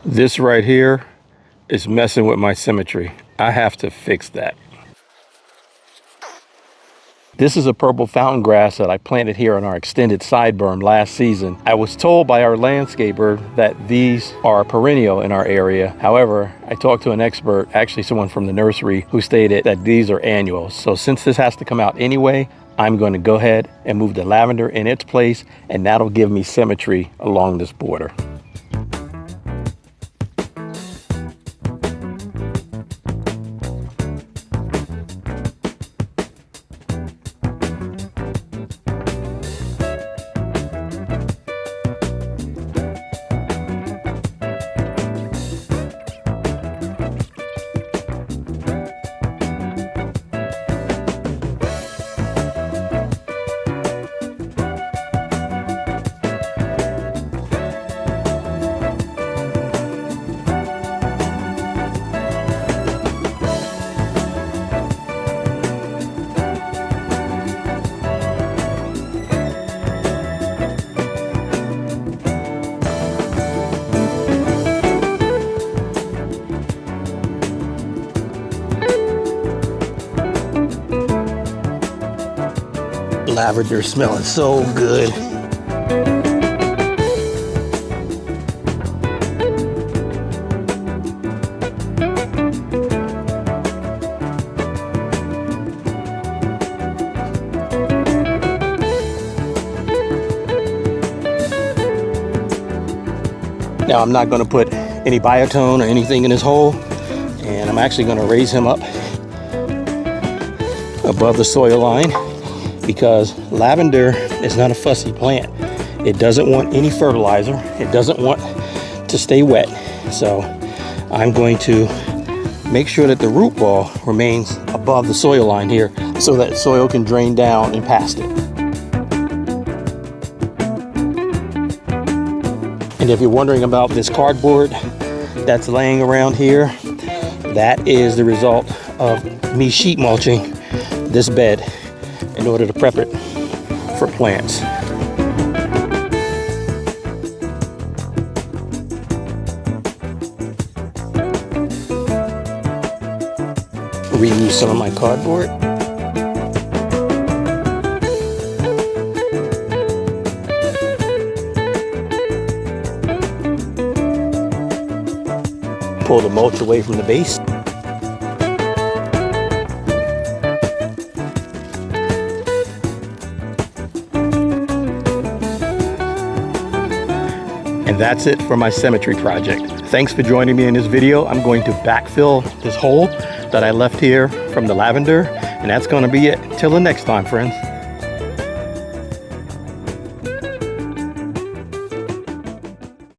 This right here is messing with my symmetry. I have to fix that. This is a purple fountain grass that I planted here on our extended side berm last season. I was told by our landscaper that these are perennial in our area. However, I talked to an expert, actually someone from the nursery, who stated that these are annuals. So since this has to come out anyway, I'm going to go ahead and move the lavender in its place, and that'll give me symmetry along this border. Lavender smelling so good. Now I'm not going to put any biotone or anything in his hole, and I'm actually going to raise him up above the soil line, because lavender is not a fussy plant. It doesn't want any fertilizer. It doesn't want to stay wet. So I'm going to make sure that the root ball remains above the soil line here so that soil can drain down and past it. And if you're wondering about this cardboard that's laying around here, that is the result of me sheet mulching this bed in order to prep it for plants. Reuse some of my cardboard. Pull the mulch away from the base. And that's it for my symmetry project. Thanks for joining me in this video. I'm going to backfill this hole that I left here from the lavender, and that's going to be it. Till the next time, friends.